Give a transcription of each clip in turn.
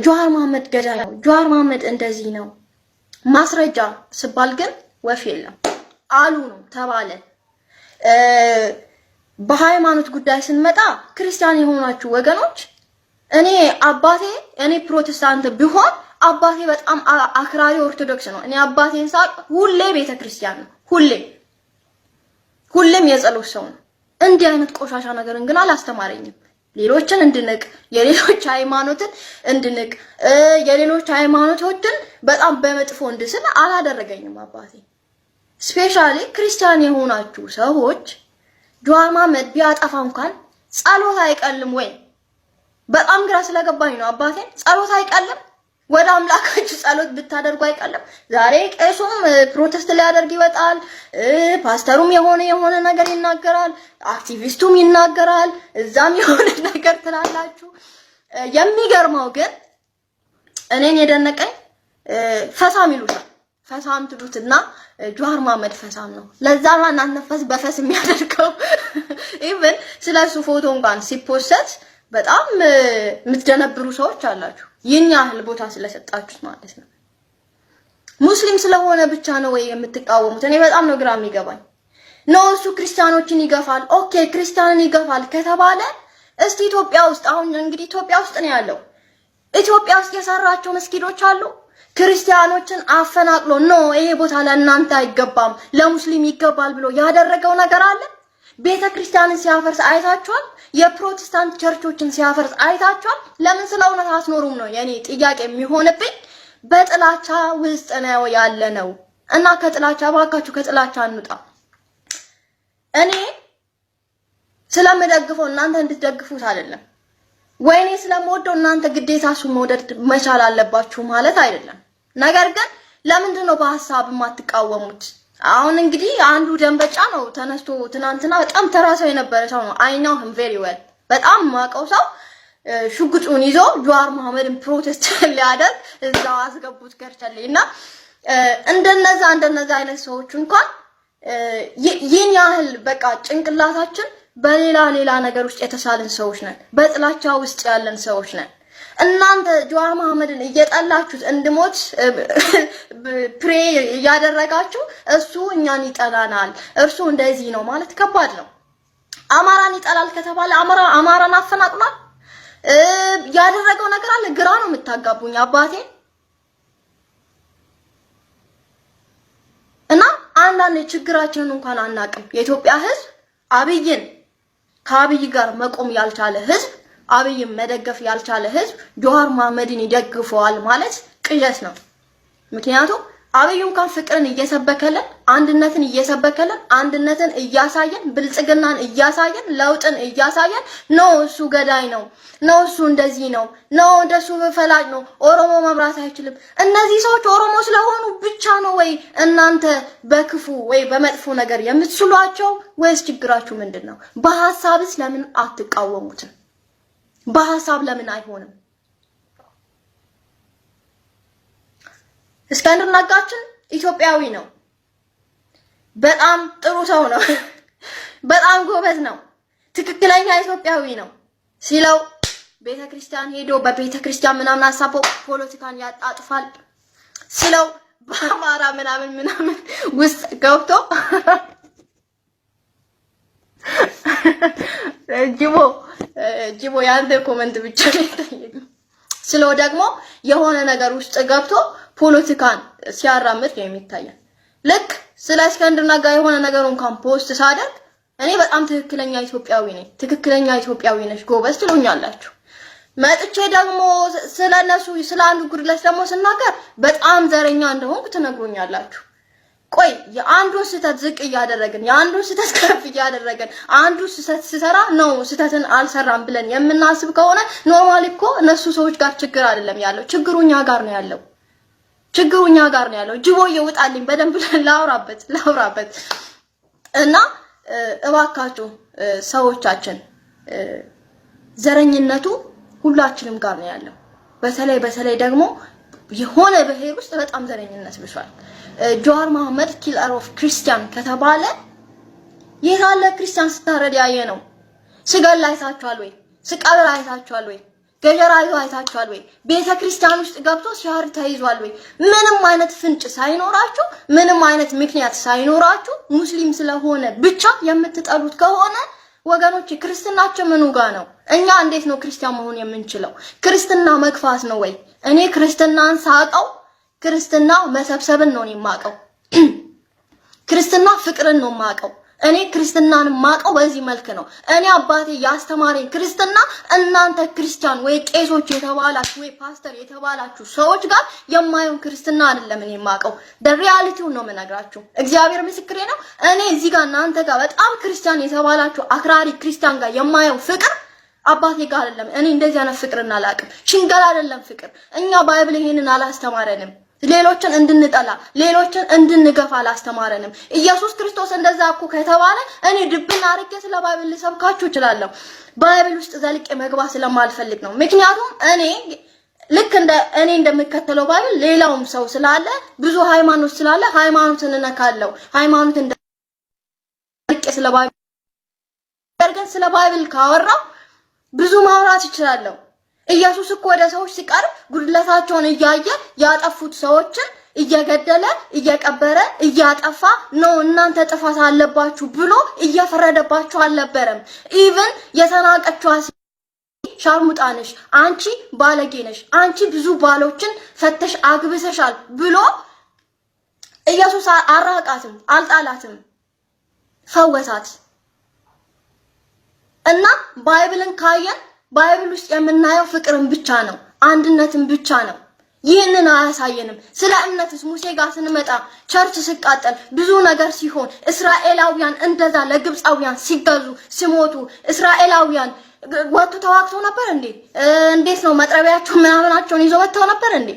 ጆሃር መሐመድ ገዳይ ነው፣ ጆሃር መሐመድ እንደዚህ ነው ማስረጃ ስባል ግን ወፍ የለም አሉ ነው ተባለ። በሃይማኖት ጉዳይ ስንመጣ ክርስቲያን የሆናችሁ ወገኖች እኔ ፕሮቴስታንት ቢሆን አባቴ በጣም አክራሪ ኦርቶዶክስ ነው። እኔ አባቴን ሳቅ ሁሌ ቤተክርስቲያን ነው፣ ሁሌም የጸሎት ሰው ነው። እንዲህ አይነት ቆሻሻ ነገርን ግን አላስተማረኝም። ሌሎችን እንድንቅ የሌሎች ሃይማኖትን እንድንቅ የሌሎች ሃይማኖቶችን በጣም በመጥፎ እንድስል አላደረገኝም አባቴ። ስፔሻሊ ክርስቲያን የሆናችሁ ሰዎች ጆሃር መሐመድ ቢያጠፋ እንኳን ጸሎት አይቀልም ወይ? በጣም ግራ ስለገባኝ ነው አባቴ። ጸሎት አይቀልም? ወደ አምላካችሁ ጸሎት ብታደርጉ አይቀልም? ዛሬ ቄሱም ፕሮቴስት ሊያደርግ ይወጣል፣ ፓስተሩም የሆነ ነገር ይናገራል፣ አክቲቪስቱም ይናገራል፣ እዛም የሆነ ነገር ትላላችሁ። የሚገርመው ግን እኔን የደነቀኝ ፈሳም ይሉታል። ፈሳም ትሉትና ጆሃር መሐመድ ፈሳም ነው። ለዛማ እናንተፈስ በፈስ የሚያደርገው ኢቭን ስለሱ ፎቶ እንኳን ሲፖስት በጣም የምትደነብሩ ሰዎች አላችሁ። ይህን ያህል ቦታ ስለሰጣችሁት ማለት ነው። ሙስሊም ስለሆነ ብቻ ነው ወይ የምትቃወሙት? እኔ በጣም ነው ግራ የሚገባኝ። ነው እሱ ክርስቲያኖችን ይገፋል። ኦኬ ክርስቲያንን ይገፋል ከተባለ እስቲ ኢትዮጵያ ውስጥ አሁን እንግዲህ ኢትዮጵያ ውስጥ ነው ያለው። ኢትዮጵያ ውስጥ የሰራቸው መስጊዶች አሉ። ክርስቲያኖችን አፈናቅሎ ነው ይሄ ቦታ ለእናንተ አይገባም ለሙስሊም ይገባል ብሎ ያደረገው ነገር አለ። ቤተክርስቲያንን ሲያፈርስ አይታችኋል? የፕሮቴስታንት ቸርቾችን ሲያፈርስ አይታችኋል? ለምን ስለ እውነት አትኖሩም ነው የኔ ጥያቄ የሚሆንብኝ። በጥላቻ ውስጥ ነው ያለነው እና ከጥላቻ ባካችሁ ከጥላቻ እንውጣ። እኔ ስለምደግፈው እናንተ እንድትደግፉት አይደለም፣ ወይኔ ስለምወደው እናንተ ግዴታ እሱ መውደድ መቻል አለባችሁ ማለት አይደለም። ነገር ግን ለምንድነው በሐሳብ የማትቃወሙት? አሁን እንግዲህ አንዱ ደንበጫ ነው ተነስቶ ትናንትና በጣም ተራሰው የነበረ ሰው ነው። አይ ኖው ሂም ቬሪ ዌል በጣም ማቀው ሰው ሽጉጡን ይዞ ጆሃር መሐመድን ፕሮቴስት ሊያደርግ እዛው አስገቡት ከርቸሌና እንደነዛ አይነት ሰዎች እንኳን ይህን ያህል በቃ ጭንቅላታችን በሌላ ነገር ውስጥ የተሳልን ሰዎች ነን። በጥላቻ ውስጥ ያለን ሰዎች ነን። እናንተ ጆሃር መሐመድን እየጠላችሁት እንድሞት ፕሬ ያደረጋችሁ እሱ እኛን ይጠላናል፣ እርሱ እንደዚህ ነው ማለት ከባድ ነው። አማራን ይጠላል ከተባለ አማራን አፈናቅሏል ያደረገው ነገር አለ። ግራ ነው የምታጋቡኝ አባቴ። እና አንዳንድ ችግራችንን እንኳን አናቅም። የኢትዮጵያ ሕዝብ አብይን ከአብይ ጋር መቆም ያልቻለ ሕዝብ አብይን መደገፍ ያልቻለ ሕዝብ ጆሃር መሐመድን ይደግፈዋል ማለት ቅዠት ነው። ምክንያቱም አብይ እንኳን ፍቅርን እየሰበከለን አንድነትን እያሳየን ብልጽግናን እያሳየን ለውጥን እያሳየን ነው እሱ ገዳይ ነው እሱ እንደዚህ ነው እንደሱ ፈላጭ ነው፣ ኦሮሞ መብራት አይችልም። እነዚህ ሰዎች ኦሮሞ ስለሆኑ ብቻ ነው ወይ እናንተ በክፉ ወይ በመጥፎ ነገር የምትስሏቸው? ወይስ ችግራችሁ ምንድነው? በሐሳብስ ለምን አትቃወሙትም? በሐሳብ ለምን አይሆንም? እስክንድር ነጋችን ኢትዮጵያዊ ነው። በጣም ጥሩ ሰው ነው። በጣም ጎበዝ ነው። ትክክለኛ ኢትዮጵያዊ ነው ሲለው ቤተክርስቲያን ሄዶ በቤተክርስቲያን ምናምን አሳቦ ፖለቲካን ያጣጥፋል ሲለው በአማራ ምናምን ውስጥ ገብቶ ጅቦ ያንተ ኮሜንት ብቻ ነው ስለው ደግሞ የሆነ ነገር ውስጥ ገብቶ ፖለቲካን ሲያራምድ ነው የሚታየው። ልክ ስለ እስክንድር ነጋ የሆነ ነገር እንኳን ፖስት ሳደርግ እኔ በጣም ትክክለኛ ኢትዮጵያዊ ነኝ፣ ትክክለኛ ኢትዮጵያዊ ነሽ ጎበዝ ትሉኛላችሁ። መጥቼ ደግሞ ስለነሱ ስለ አንዱ ጉድለት ደግሞ ስናገር በጣም ዘረኛ እንደሆንኩ ትነግሩኛላችሁ። ቆይ የአንዱን ስህተት ዝቅ እያደረግን የአንዱን ስህተት ከፍ እያደረግን አንዱ ስህተት ሲሰራ ነው ስህተትን አልሰራም ብለን የምናስብ ከሆነ ኖርማሊ እኮ እነሱ ሰዎች ጋር ችግር አይደለም ያለው፣ ችግሩ እኛ ጋር ነው ያለው። ጅቦ ይውጣልኝ በደንብ ላውራበት እና እባካችሁ ሰዎቻችን ዘረኝነቱ ሁላችንም ጋር ነው ያለው። በተለይ ደግሞ የሆነ ብሔር ውስጥ በጣም ዘረኝነት ብሷል። ጆሃር መሐመድ ኪለር ኦፍ ክርስቲያን ከተባለ የታለ ክርስቲያን ስታረድ ያየ ነው? ስገል አይታችኋል ወይ? ስቀብር አይታችኋል ወይ? ገጀራ ይዞ አይታችኋል ወይ? ቤተክርስቲያን ውስጥ ገብቶ ሲያር ተይዟል ወይ? ምንም አይነት ፍንጭ ሳይኖራችሁ ምንም አይነት ምክንያት ሳይኖራችሁ ሙስሊም ስለሆነ ብቻ የምትጠሉት ከሆነ ወገኖች ክርስትናችን ምኑ ጋር ነው? እኛ እንዴት ነው ክርስቲያን መሆን የምንችለው? ክርስትና መግፋት ነው ወይ? እኔ ክርስትናን ሳቀው ክርስትና መሰብሰብን ነው የማቀው። ክርስትና ፍቅርን ነው የማቀው። እኔ ክርስትናን ማቀው በዚህ መልክ ነው። እኔ አባቴ ያስተማረኝ ክርስትና እናንተ ክርስቲያን ወይ ቄሶች የተባላችሁ ወይ ፓስተር የተባላችሁ ሰዎች ጋር የማየውን ክርስትና አይደለም እኔ ማቀው። ሪያሊቲውን ነው የምነግራችሁ። እግዚአብሔር ምስክሬ ነው። እኔ እዚህ ጋር እናንተ ጋር በጣም ክርስቲያን የተባላችሁ አክራሪ ክርስቲያን ጋር የማየው ፍቅር አባቴ ጋር አይደለም። እኔ እንደዚህ አይነት ፍቅርና አላውቅም። ሽንገላ አይደለም ፍቅር። እኛ ባይብል ይሄንን አላስተማረንም። ሌሎችን እንድንጠላ ሌሎችን እንድንገፋ አላስተማረንም። ኢየሱስ ክርስቶስ እንደዛ እኮ ከተባለ እኔ ድብና አርቄ ስለ ባይብል ልሰብካችሁ እችላለሁ። ባይብል ውስጥ ዘልቄ መግባት ስለማልፈልግ ነው። ምክንያቱም እኔ ልክ እኔ እንደምከተለው ባይብል ሌላውም ሰው ስላለ ብዙ ሃይማኖት ስላለ ሃይማኖትን እነካለሁ። ሃይማኖት እንደርቄ ስለ ባይብል ካወራው ብዙ ማውራት እችላለሁ። ኢየሱስ እኮ ወደ ሰዎች ሲቀርብ ጉድለታቸውን እያየ ያጠፉት ሰዎችን እየገደለ እየቀበረ እያጠፋ ነው። እናንተ ጥፋት አለባችሁ ብሎ እየፈረደባችሁ አልነበረም። ኢቭን የተናቀችዋ ሻርሙጣ ነሽ፣ አንቺ ባለጌ ነሽ፣ አንቺ ብዙ ባሎችን ፈተሽ አግብሰሻል ብሎ ኢየሱስ አራቃትም፣ አልጣላትም፣ ፈወሳት። እና ባይብልን ካየን ባይብል ውስጥ የምናየው ፍቅርን ብቻ ነው፣ አንድነትን ብቻ ነው። ይህንን አያሳየንም። ስለ እምነትስ ሙሴ ጋር ስንመጣ ቸርች ሲቃጠል ብዙ ነገር ሲሆን እስራኤላውያን እንደዛ ለግብፃውያን ሲገዙ ሲሞቱ እስራኤላውያን ወጡ ተዋግተው ነበር እንዴ? እንዴት ነው መጥረቢያቸው ምናምናቸውን ይዘው ወጥተው ነበር እንዴ?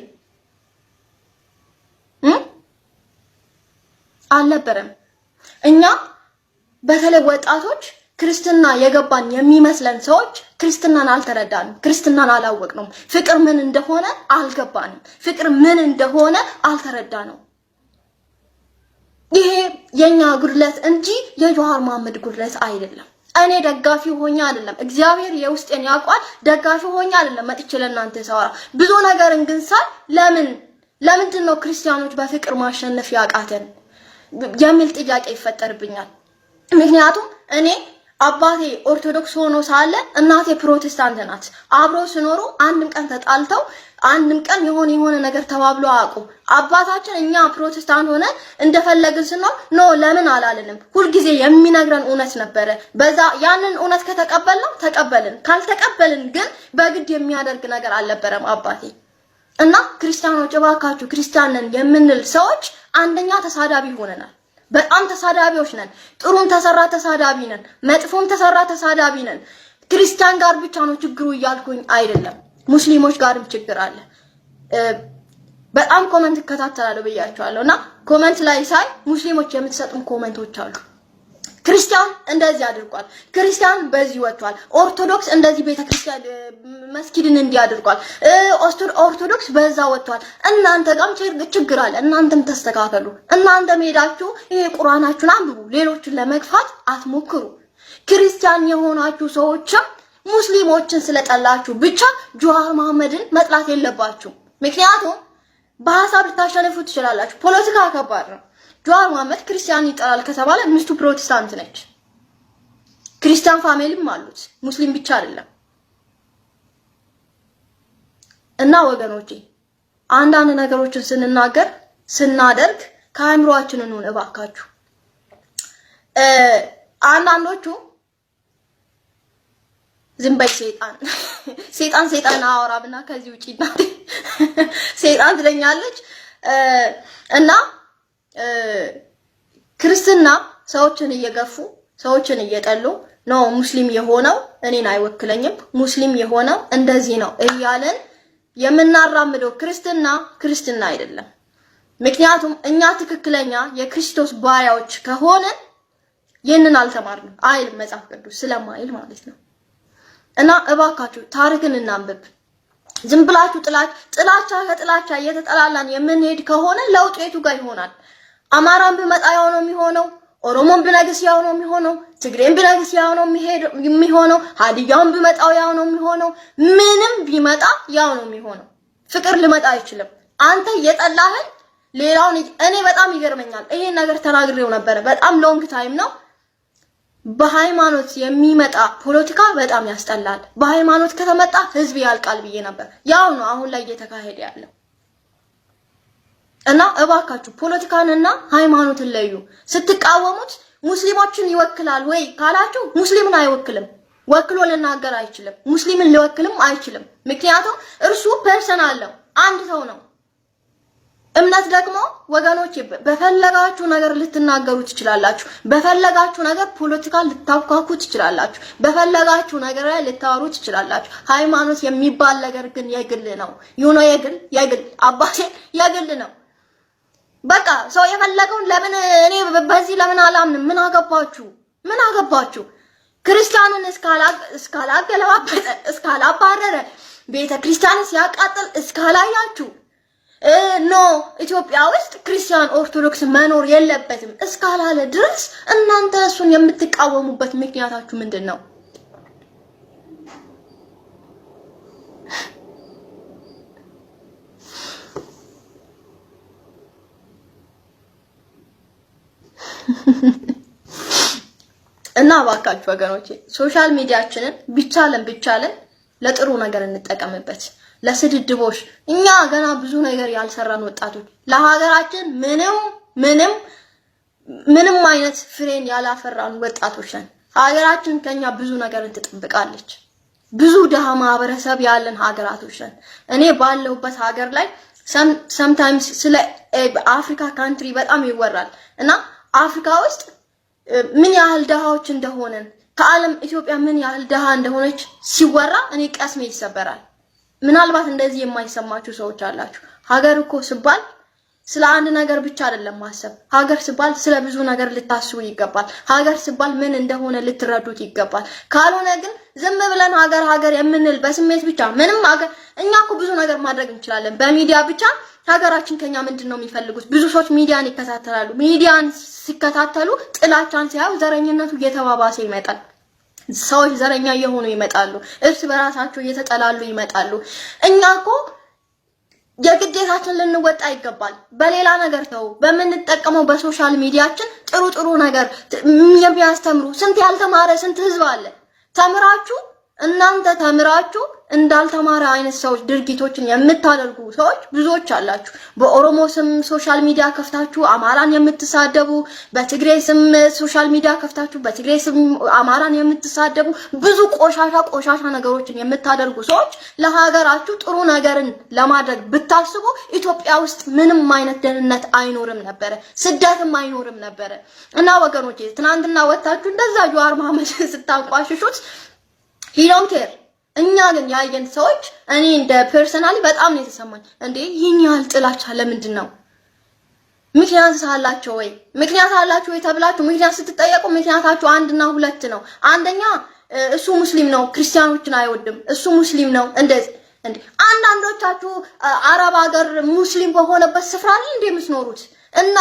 አልነበረም። እኛ በተለይ ወጣቶች ክርስትና የገባን የሚመስለን ሰዎች ክርስትናን አልተረዳንም። ክርስትናን አላወቅንም። ፍቅር ምን እንደሆነ አልገባንም። ፍቅር ምን እንደሆነ አልተረዳንም። ይሄ የኛ ጉድለት እንጂ የጆሃር መሐመድ ጉድለት አይደለም። እኔ ደጋፊ ሆኜ አይደለም፣ እግዚአብሔር የውስጤን ያውቃል። ደጋፊ ሆኜ አይደለም መጥቼ ለእናንተ ሳወራ ብዙ ነገርን ግን ሳይ ለምንድን ነው ክርስቲያኖች በፍቅር ማሸነፍ ያቃተን የሚል ጥያቄ ይፈጠርብኛል። ምክንያቱም እኔ አባቴ ኦርቶዶክስ ሆኖ ሳለ እናቴ ፕሮቴስታንት ናት። አብረው ሲኖሩ አንድም ቀን ተጣልተው አንድም ቀን የሆነ ነገር ተባብሎ አያውቁ። አባታችን እኛ ፕሮቴስታንት ሆነ እንደፈለግን ስንኖር ኖ ለምን አላለንም። ሁልጊዜ የሚነግረን እውነት ነበረ። በዛ ያንን እውነት ከተቀበልነው ተቀበልን፣ ካልተቀበልን ግን በግድ የሚያደርግ ነገር አልነበረም አባቴ። እና ክርስቲያኖች እባካችሁ ክርስቲያን ነን የምንል ሰዎች አንደኛ ተሳዳቢ ሆነናል። በጣም ተሳዳቢዎች ነን። ጥሩም ተሰራ ተሳዳቢ ነን፣ መጥፎም ተሰራ ተሳዳቢ ነን። ክርስቲያን ጋር ብቻ ነው ችግሩ እያልኩኝ አይደለም፣ ሙስሊሞች ጋርም ችግር አለ። በጣም ኮሜንት እከታተላለሁ ብያቸዋለሁና ኮሜንት ላይ ሳይ ሙስሊሞች የምትሰጡን ኮሜንቶች አሉ። ክርስቲያን እንደዚህ አድርጓል፣ ክርስቲያን በዚህ ወጥቷል፣ ኦርቶዶክስ እንደዚህ ቤተክርስቲያን መስጊድን እንዲያድርጓል፣ ኦርቶዶክስ በዛ ወጥቷል። እናንተ ጋርም ችግር አለ። እናንተም ተስተካከሉ። እናንተም ሄዳችሁ ይሄ ቁርአናችሁን አንብቡ። ሌሎችን ለመግፋት አትሞክሩ። ክርስቲያን የሆናችሁ ሰዎችም ሙስሊሞችን ስለጠላችሁ ብቻ ጆሃር መሐመድን መጥላት የለባችሁ። ምክንያቱም በሐሳብ ልታሸንፉ ትችላላችሁ። ፖለቲካ ከባድ ነው። ጆሃር መሐመድ ክርስቲያን ይጠላል ከተባለ ሚስቱ ፕሮቴስታንት ነች። ክርስቲያን ፋሚሊም አሉት፣ ሙስሊም ብቻ አይደለም። እና ወገኖቼ አንዳንድ ነገሮችን ስናደርግ ከአእምሮአችን እንሁን እባካችሁ። አንዳንዶቹ ዝም በይ ሰይጣን አወራብና ከዚህ ውጪ እናቴ ሰይጣን ትለኛለች። እና ክርስትና ሰዎችን እየገፉ ሰዎችን እየጠሉ ነው ሙስሊም የሆነው እኔን አይወክለኝም፣ ሙስሊም የሆነው እንደዚህ ነው እያለን የምናራምደው ክርስትና አይደለም። ምክንያቱም እኛ ትክክለኛ የክርስቶስ ባሪያዎች ከሆነ ይህንን አልተማርንም አይል መጽሐፍ ቅዱስ ስለማይል ማለት ነው። እና እባካችሁ ታሪክን እናንብብ። ዝም ብላችሁ ጥላቻ ከጥላቻ እየተጠላላን የምንሄድ ከሆነ ለውጥ የቱ ጋር ይሆናል? አማራን ብመጣ ያው ነው የሚሆነው፣ ኦሮሞን ብነግስ ያው ነው የሚሆነው፣ ትግሬን ብነግስ ያው ነው የሚሆነው፣ ሀዲያውን ቢመጣው ያው ነው የሚሆነው፣ ምንም ቢመጣ ያው ነው የሚሆነው። ፍቅር ሊመጣ አይችልም። አንተ የጠላህን ሌላውን እኔ በጣም ይገርመኛል። ይሄን ነገር ተናግሬው ነበር። በጣም ሎንግ ታይም ነው። በሃይማኖት የሚመጣ ፖለቲካ በጣም ያስጠላል። በሃይማኖት ከተመጣ ህዝብ ያልቃል ብዬ ነበር። ያው ነው አሁን ላይ እየተካሄደ ያለው እና እባካችሁ ፖለቲካንና ሃይማኖትን ለዩ። ስትቃወሙት ሙስሊሞችን ይወክላል ወይ ካላችሁ ሙስሊምን አይወክልም። ወክሎ ልናገር አይችልም። ሙስሊምን ሊወክልም አይችልም። ምክንያቱም እርሱ ፐርሰናል ነው፣ አንድ ሰው ነው። እምነት ደግሞ ወገኖቼ በፈለጋችሁ ነገር ልትናገሩ ትችላላችሁ። በፈለጋችሁ ነገር ፖለቲካ ልታውካኩ ትችላላችሁ። በፈለጋችሁ ነገር ላይ ልታወሩ ትችላላችሁ። ሃይማኖት የሚባል ነገር ግን የግል ነው። ዩኖ የግል አባቴ የግል ነው። በቃ ሰው የፈለገውን ለምን እኔ በዚህ ለምን አላምንም? ምን አገባችሁ? ክርስቲያንን እስካላገለባበጠ እስካላባረረ ቤተ ክርስቲያንን ሲያቃጥል እስካላያችሁ ኖ ኢትዮጵያ ውስጥ ክርስቲያን ኦርቶዶክስ መኖር የለበትም እስካላለ ድረስ እናንተ እሱን የምትቃወሙበት ምክንያታችሁ ምንድን ነው? እና እባካችሁ ወገኖቼ ሶሻል ሚዲያችንን ቢቻለን ለጥሩ ነገር እንጠቀምበት። ለስድድቦሽ እኛ ገና ብዙ ነገር ያልሰራን ወጣቶች ለሀገራችን ምንም አይነት ፍሬን ያላፈራን ወጣቶች ነን። ሀገራችን ከኛ ብዙ ነገር ትጠብቃለች። ብዙ ደሃ ማህበረሰብ ያለን ሀገራቶች ነን። እኔ ባለሁበት ሀገር ላይ sometimes ስለ አፍሪካ ካንትሪ በጣም ይወራል እና አፍሪካ ውስጥ ምን ያህል ደሃዎች እንደሆነን ከዓለም ኢትዮጵያ ምን ያህል ደሃ እንደሆነች ሲወራ እኔ ቀስሜ ይሰበራል። ምናልባት እንደዚህ የማይሰማችሁ ሰዎች አላችሁ። ሀገር እኮ ሲባል ስለ አንድ ነገር ብቻ አይደለም ማሰብ። ሀገር ሲባል ስለ ብዙ ነገር ልታስቡ ይገባል። ሀገር ሲባል ምን እንደሆነ ልትረዱት ይገባል። ካልሆነ ግን ዝም ብለን ሀገር የምንል በስሜት ብቻ ምንም ሀገር እኛ እኮ ብዙ ነገር ማድረግ እንችላለን። በሚዲያ ብቻ ሀገራችን ከኛ ምንድነው የሚፈልጉት? ብዙ ሰዎች ሚዲያን ይከታተላሉ። ሚዲያን ሲከታተሉ ጥላቻን ሲያዩ ዘረኝነቱ እየተባባሰ ይመጣል። ሰዎች ዘረኛ እየሆኑ ይመጣሉ። እርስ በራሳቸው እየተጠላሉ ይመጣሉ። እኛ እኮ የግዴታችን ልንወጣ ይገባል። በሌላ ነገር ተው። በምንጠቀመው በሶሻል ሚዲያችን ጥሩ ነገር የሚያስተምሩ ስንት ያልተማረ ስንት ህዝብ አለ። እናንተ ተምራችሁ እንዳልተማረ አይነት ሰዎች ድርጊቶችን የምታደርጉ ሰዎች ብዙዎች አላችሁ። በኦሮሞ ስም ሶሻል ሚዲያ ከፍታችሁ አማራን የምትሳደቡ፣ በትግሬ ስም ሶሻል ሚዲያ ከፍታችሁ በትግሬ ስም አማራን የምትሳደቡ፣ ብዙ ቆሻሻ ነገሮችን የምታደርጉ ሰዎች ለሀገራችሁ ጥሩ ነገርን ለማድረግ ብታስቡ ኢትዮጵያ ውስጥ ምንም አይነት ደህንነት አይኖርም ነበረ፣ ስደትም አይኖርም ነበረ። እና ወገኖቼ ትናንትና ወጣችሁ እንደዛ ጀዋር መሐመድን ስታንቋሽሹት he don't care። እኛ ግን ያየን ሰዎች እኔ እንደ ፐርሰናሊ በጣም ነው የተሰማኝ። እንዴ ይህን ያህል ጥላቻ ለምንድን ነው? ምክንያት አላቸው ወይ? ምክንያት አላቸው ወይ ተብላችሁ ምክንያት ስትጠየቁ ምክንያታችሁ አንድና ሁለት ነው። አንደኛ እሱ ሙስሊም ነው ክርስቲያኖችን አይወድም፣ እሱ ሙስሊም ነው እንደዚህ። እንዴ አንዳንዶቻችሁ አረብ ሀገር ሙስሊም በሆነበት ስፍራ ላይ እንደ የምትኖሩት እና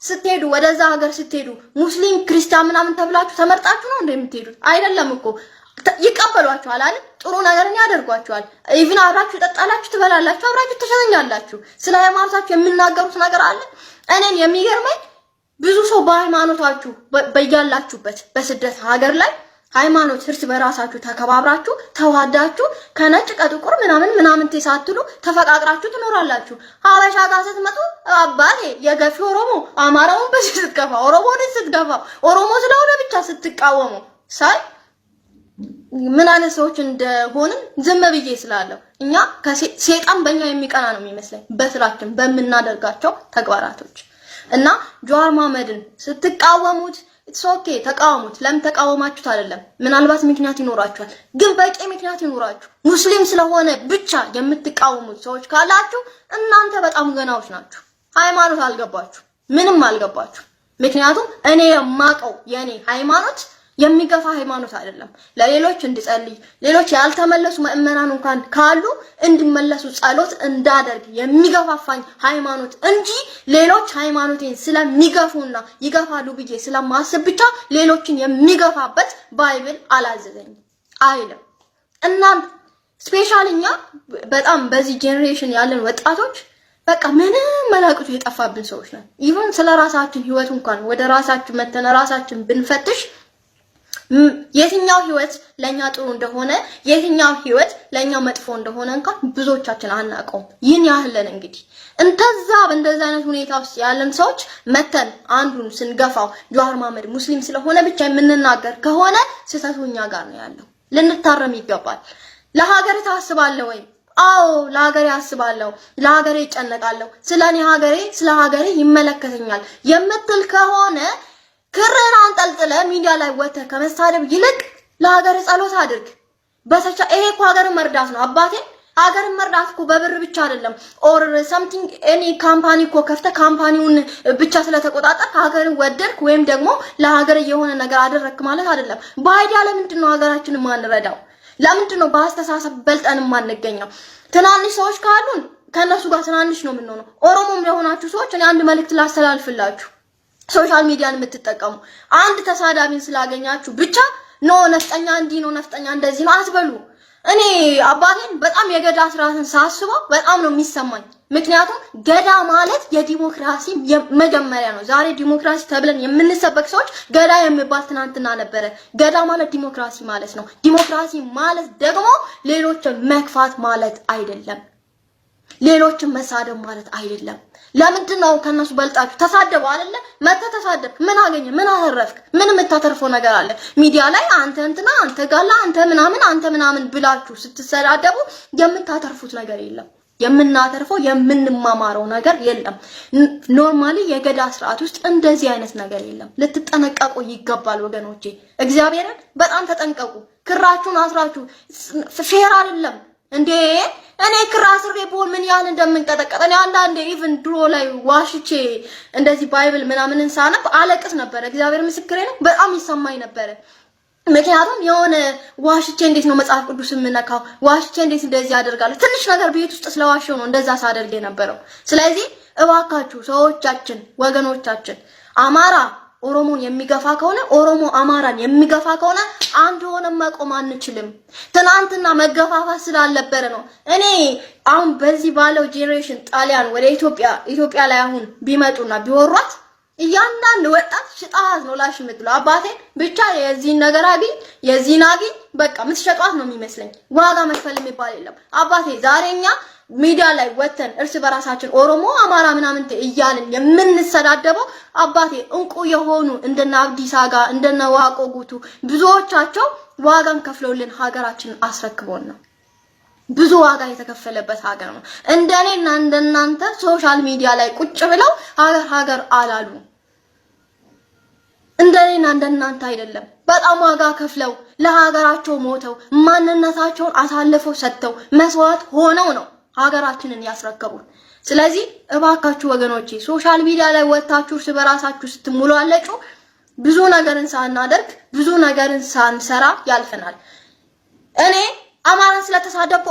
ስትሄዱ ወደዛ ሀገር ስትሄዱ ሙስሊም ክርስቲያን ምናምን ተብላችሁ ተመርጣችሁ ነው እንደምትሄዱት? አይደለም እኮ ይቀበሏችኋል አይደል? ጥሩ ነገርን ያደርጓችኋል። ኢቭን አብራችሁ ትጠጣላችሁ፣ ትበላላችሁ፣ አብራችሁ ተሸኛላችሁ። ስለ ሃይማኖታችሁ የምናገሩት ነገር አለ። እኔን የሚገርመኝ ብዙ ሰው በሃይማኖታችሁ በያላችሁበት በስደት ሀገር ላይ ሃይማኖት እርስ በራሳችሁ ተከባብራችሁ ተዋዳችሁ ከነጭ ከጥቁር ምናምን ተሳትሉ ተፈቃቅራችሁ ትኖራላችሁ። ሀበሻ ጋር ስትመጡ አባቴ የገፊ ኦሮሞ አማራውን በዚህ ስትገፋ ኦሮሞን ስትገፋ ኦሮሞ ስለሆነ ብቻ ስትቃወሙ ሳይ ምን አይነት ሰዎች እንደሆንን ዝም ብዬ ስላለው እኛ ከሰይጣን በእኛ የሚቀና ነው የሚመስለኝ በስራችን በመናደርጋቸው ተግባራቶች። እና ጀዋር መሐመድን ስትቃወሙት ኢትስ ኦኬ ተቃወሙት። ለምን ተቃወማችሁት አይደለም፣ ምናልባት ምክንያት ይኖራችኋል፣ ግን በቂ ምክንያት ይኖራችሁ። ሙስሊም ስለሆነ ብቻ የምትቃወሙት ሰዎች ካላችሁ እናንተ በጣም ገናዎች ናችሁ። ሃይማኖት አልገባችሁ፣ ምንም አልገባችሁ። ምክንያቱም እኔ የማውቀው የኔ ሃይማኖት የሚገፋ ሃይማኖት አይደለም። ለሌሎች እንድጸልይ ሌሎች ያልተመለሱ ምእመናን እንኳን ካሉ እንዲመለሱ ጸሎት እንዳደርግ የሚገፋፋኝ ሃይማኖት እንጂ ሌሎች ሃይማኖቴን ስለሚገፉና ይገፋሉ ብዬ ስለማስብ ብቻ ሌሎችን የሚገፋበት ባይብል አላዘዘኝም አይልም። እናንተ ስፔሻሊኛ በጣም በዚህ ጄኔሬሽን ያለን ወጣቶች በቃ ምንም መላቅቱ የጠፋብን ሰዎች ነን። ኢቭን ስለራሳችን ህይወት እንኳን ወደ ራሳችን መተን ራሳችን ብንፈትሽ የትኛው ህይወት ለኛ ጥሩ እንደሆነ የትኛው ህይወት ለኛ መጥፎ እንደሆነ እንኳን ብዙዎቻችን አናውቀውም። ይህን ያህልን እንግዲህ በእንደዛ አይነት ሁኔታ ውስጥ ያለን ሰዎች መተን አንዱን ስንገፋው ጀዋር መሐመድ ሙስሊም ስለሆነ ብቻ የምንናገር ከሆነ ስህተቱ እኛ ጋር ነው ያለው። ልንታረም ይገባል። ለሀገር ታስባለህ ወይ? አዎ ለሀገሬ አስባለሁ፣ ለሀገሬ እጨነቃለሁ፣ ስለ ሀገሬ ይመለከተኛል የምትል ከሆነ ክርን አንጠልጥለ ሚዲያ ላይ ወጥተህ ከመሳደብ ይልቅ ለሀገር ጸሎት አድርግ። ይሄ እኮ ሀገርን መርዳት ነው አባቴ። ሀገርን መርዳት እኮ በብር ብቻ አይደለም። ኦር something any ካምፓኒ እኮ ከፍተህ ካምፓኒውን ብቻ ስለተቆጣጠርክ ሀገርን ወደድክ ወይም ደግሞ ለሀገር የሆነ ነገር አደረክ ማለት አይደለም። በአይዲያ ለምንድን ነው ሀገራችንን ማንረዳው? ለምንድን ነው በአስተሳሰብ በልጠን ማንገኘው? ትናንሽ ሰዎች ካሉን ከነሱ ጋር ትናንሽ ነው የምንሆነው። ኦሮሞም ለሆናችሁ ሰዎች እኔ አንድ መልእክት ላስተላልፍላችሁ። ሶሻል ሚዲያን የምትጠቀሙ አንድ ተሳዳቢን ስላገኛችሁ ብቻ ነፍጠኛ እንዲህ ነው ነፍጠኛ እንደዚህ ነው አትበሉ። እኔ አባቴን በጣም የገዳ ስርዓትን ሳስበው በጣም ነው የሚሰማኝ። ምክንያቱም ገዳ ማለት የዲሞክራሲ መጀመሪያ ነው። ዛሬ ዲሞክራሲ ተብለን የምንሰበክ ሰዎች ገዳ የሚባል ትናንትና ነበረ። ገዳ ማለት ዲሞክራሲ ማለት ነው። ዲሞክራሲ ማለት ደግሞ ሌሎችን መግፋት ማለት አይደለም። ሌሎችን መሳደብ ማለት አይደለም። ለምንድን ነው ከነሱ በልጣችሁ ተሳደቡ አይደለ? ተሳደብ ምን አገኘ? ምን አተረፍክ? ምን የምታተርፈው ነገር አለ? ሚዲያ ላይ አንተ እንትና አንተ ጋላ አንተ ምናምን ብላችሁ ስትሰዳደቡ የምታተርፉት ነገር የለም። የምናተርፈው የምንማማረው ነገር የለም። ኖርማሊ የገዳ ስርዓት ውስጥ እንደዚህ አይነት ነገር የለም። ልትጠነቀቁ ይገባል ወገኖቼ። እግዚአብሔርን በጣም ተጠንቀቁ። ክራችሁን አስራችሁ ፌር አይደለም እንዴ? እኔ ክራ አስሬ ቦል ምን ያህል እንደምንቀጠቀጥ እኔ አንዳንዴ ኢቭን ድሮ ላይ ዋሽቼ እንደዚህ ባይብል ምናምን ሳነብ አለቅስ ነበር። እግዚአብሔር ምስክሬ ነው። በጣም ይሰማኝ ነበር። ምክንያቱም የሆነ ዋሽቼ እንዴት ነው መጽሐፍ ቅዱስ የምነካው? ዋሽቼ እንዴት እንደዚህ ያደርጋለሁ? ትንሽ ነገር ቤት ውስጥ ስለዋሸው ነው እንደዛ ሳደርግ የነበረው። ስለዚህ እባካችሁ ሰዎቻችን፣ ወገኖቻችን አማራ ኦሮሞን የሚገፋ ከሆነ ኦሮሞ አማራን የሚገፋ ከሆነ አንድ ሆነን መቆም አንችልም። ትናንትና መገፋፋት ስላልነበረ ነው። እኔ አሁን በዚህ ባለው ጄኔሬሽን ጣሊያን ወደ ኢትዮጵያ ላይ አሁን ቢመጡና ቢወሯት እያንዳንዱ ወጣት ሽጣት ነው ላሽ የምትለው አባቴ ብቻ የዚህን ነገር አግኝ የዚህን አግኝ በቃ የምትሸጧት ነው የሚመስለኝ። ዋጋ መክፈል የሚባል የለም አባቴ። ዛሬኛ ሚዲያ ላይ ወተን እርስ በራሳችን ኦሮሞ አማራ ምናምን እያልን የምንሰዳደበው አባቴ እንቁ የሆኑ እንደና አብዲሳ ጋር እንደና ዋቆ ጉቱ ብዙዎቻቸው ዋጋን ከፍለውልን ሀገራችንን አስረክቦን ነው። ብዙ ዋጋ የተከፈለበት ሀገር ነው። እንደኔና እንደናንተ ሶሻል ሚዲያ ላይ ቁጭ ብለው ሀገር አላሉ። እንደኔና እንደናንተ አይደለም። በጣም ዋጋ ከፍለው ለሀገራቸው ሞተው ማንነታቸውን አሳልፈው ሰጥተው መስዋዕት ሆነው ነው ሀገራችንን ያስረከቡን። ስለዚህ እባካችሁ ወገኖቼ ሶሻል ሚዲያ ላይ ወጣችሁ እርስ በራሳችሁ ስትሙላለጩ ብዙ ነገርን ሳናደርግ ብዙ ነገርን ሳንሰራ ያልፈናል። እኔ አማራን ስለተሳደብኩ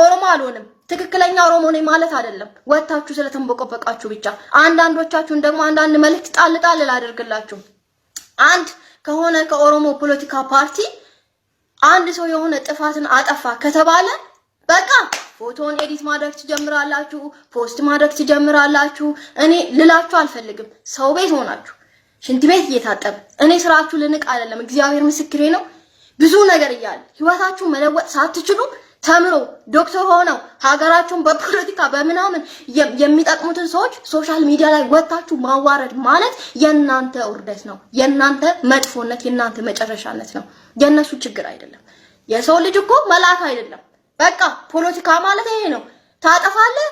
ኦሮሞ አልሆንም። ትክክለኛ ኦሮሞ ነኝ ማለት አይደለም። ወጣችሁ ስለተንበቀበቃችሁ ብቻ። አንዳንዶቻችሁን ደግሞ አንዳንድ መልእክት ጣል ላደርግላችሁ። አንድ ከሆነ ከኦሮሞ ፖለቲካ ፓርቲ አንድ ሰው የሆነ ጥፋትን አጠፋ ከተባለ በቃ ፎቶን ኤዲት ማድረግ ትጀምራላችሁ፣ ፖስት ማድረግ ትጀምራላችሁ። እኔ ልላችሁ አልፈልግም። ሰው ቤት ሆናችሁ ሽንት ቤት እየታጠበ እኔ ስራችሁ ልንቅ አይደለም። እግዚአብሔር ምስክሬ ነው። ብዙ ነገር እያለ ህይወታችሁ መለወጥ ሳትችሉ ተምሮ ዶክተር ሆነው ሀገራችሁን በፖለቲካ በምናምን የሚጠቅሙትን ሰዎች ሶሻል ሚዲያ ላይ ወጣችሁ ማዋረድ ማለት የናንተ ውርደት ነው፣ የናንተ መጥፎነት፣ የናንተ መጨረሻነት ነው። የነሱ ችግር አይደለም። የሰው ልጅ እኮ መልአክ አይደለም። በቃ ፖለቲካ ማለት ይሄ ነው። ታጠፋለህ፣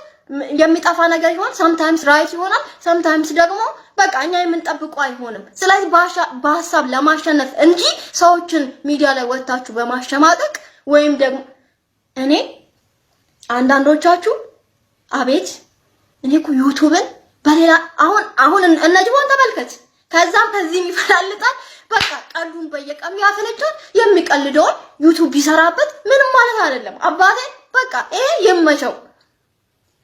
የሚጠፋ ነገር ይሆን sometimes ራይት ይሆናል፣ sometimes ደግሞ በቃ እኛ የምንጠብቀው አይሆንም። ስለዚህ በሐሳብ ለማሸነፍ እንጂ ሰዎችን ሚዲያ ላይ ወጣችሁ በማሸማቀቅ ወይም ደግሞ እኔ አንዳንዶቻችሁ አቤት እኔ እኮ ዩቲዩብን በሌላ አሁን እነጅቦን ተመልከት። ከዛም ከዚህ ይፈላልጣል። በቃ ቀልዱን በየቀኑ ያፈለጫል። የሚቀልደውን ዩቲዩብ ቢሰራበት ምንም ማለት አይደለም። አባቴን በቃ ይሄ ይመቸው፣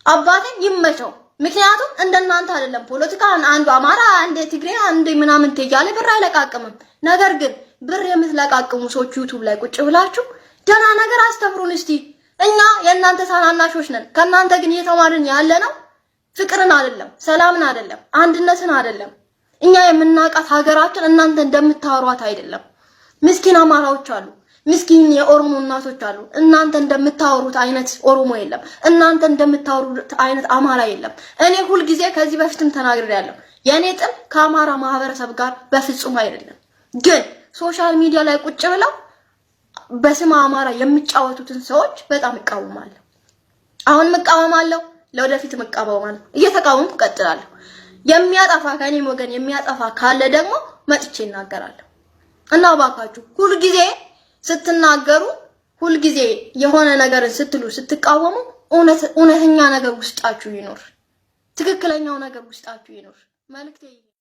አባቴን ይመቸው። ምክንያቱም እንደናንተ አይደለም ፖለቲካ አንዱ አማራ አንድ ትግሬ አንድ ምናምን ተያለ ብር አይለቃቅምም። ነገር ግን ብር የምትለቃቅሙ ሰዎች ዩቲዩብ ላይ ቁጭ ብላችሁ ደህና ነገር አስተምሩን እስቲ። እኛ የእናንተ ታናናሾች ነን። ከእናንተ ግን እየተማርን ያለ ነው ፍቅርን አይደለም፣ ሰላምን አይደለም፣ አንድነትን አይደለም። እኛ የምናውቃት ሀገራችን እናንተ እንደምታወሯት አይደለም። ምስኪን አማራዎች አሉ፣ ምስኪን የኦሮሞ እናቶች አሉ። እናንተ እንደምታወሩት አይነት ኦሮሞ የለም። እናንተ እንደምታወሩት አይነት አማራ የለም። እኔ ሁልጊዜ ከዚህ በፊትም ተናግሬያለሁ። የኔ ጥል ከአማራ ማህበረሰብ ጋር በፍጹም አይደለም። ግን ሶሻል ሚዲያ ላይ ቁጭ ብለው በስመ አማራ የሚጫወቱትን ሰዎች በጣም እቃወማለሁ። አሁን እቃወማለሁ፣ ለወደፊት እቃወማለሁ፣ እየተቃወምኩ እቀጥላለሁ። የሚያጠፋ ከኔም ወገን የሚያጠፋ ካለ ደግሞ መጥቼ እናገራለሁ። እና እባካችሁ ሁልጊዜ ስትናገሩ ሁልጊዜ የሆነ ነገርን ስትሉ ስትቃወሙ እውነተኛ ነገር ውስጣችሁ ይኖር፣ ትክክለኛው ነገር ውስጣችሁ ይኖር። መልእክቴ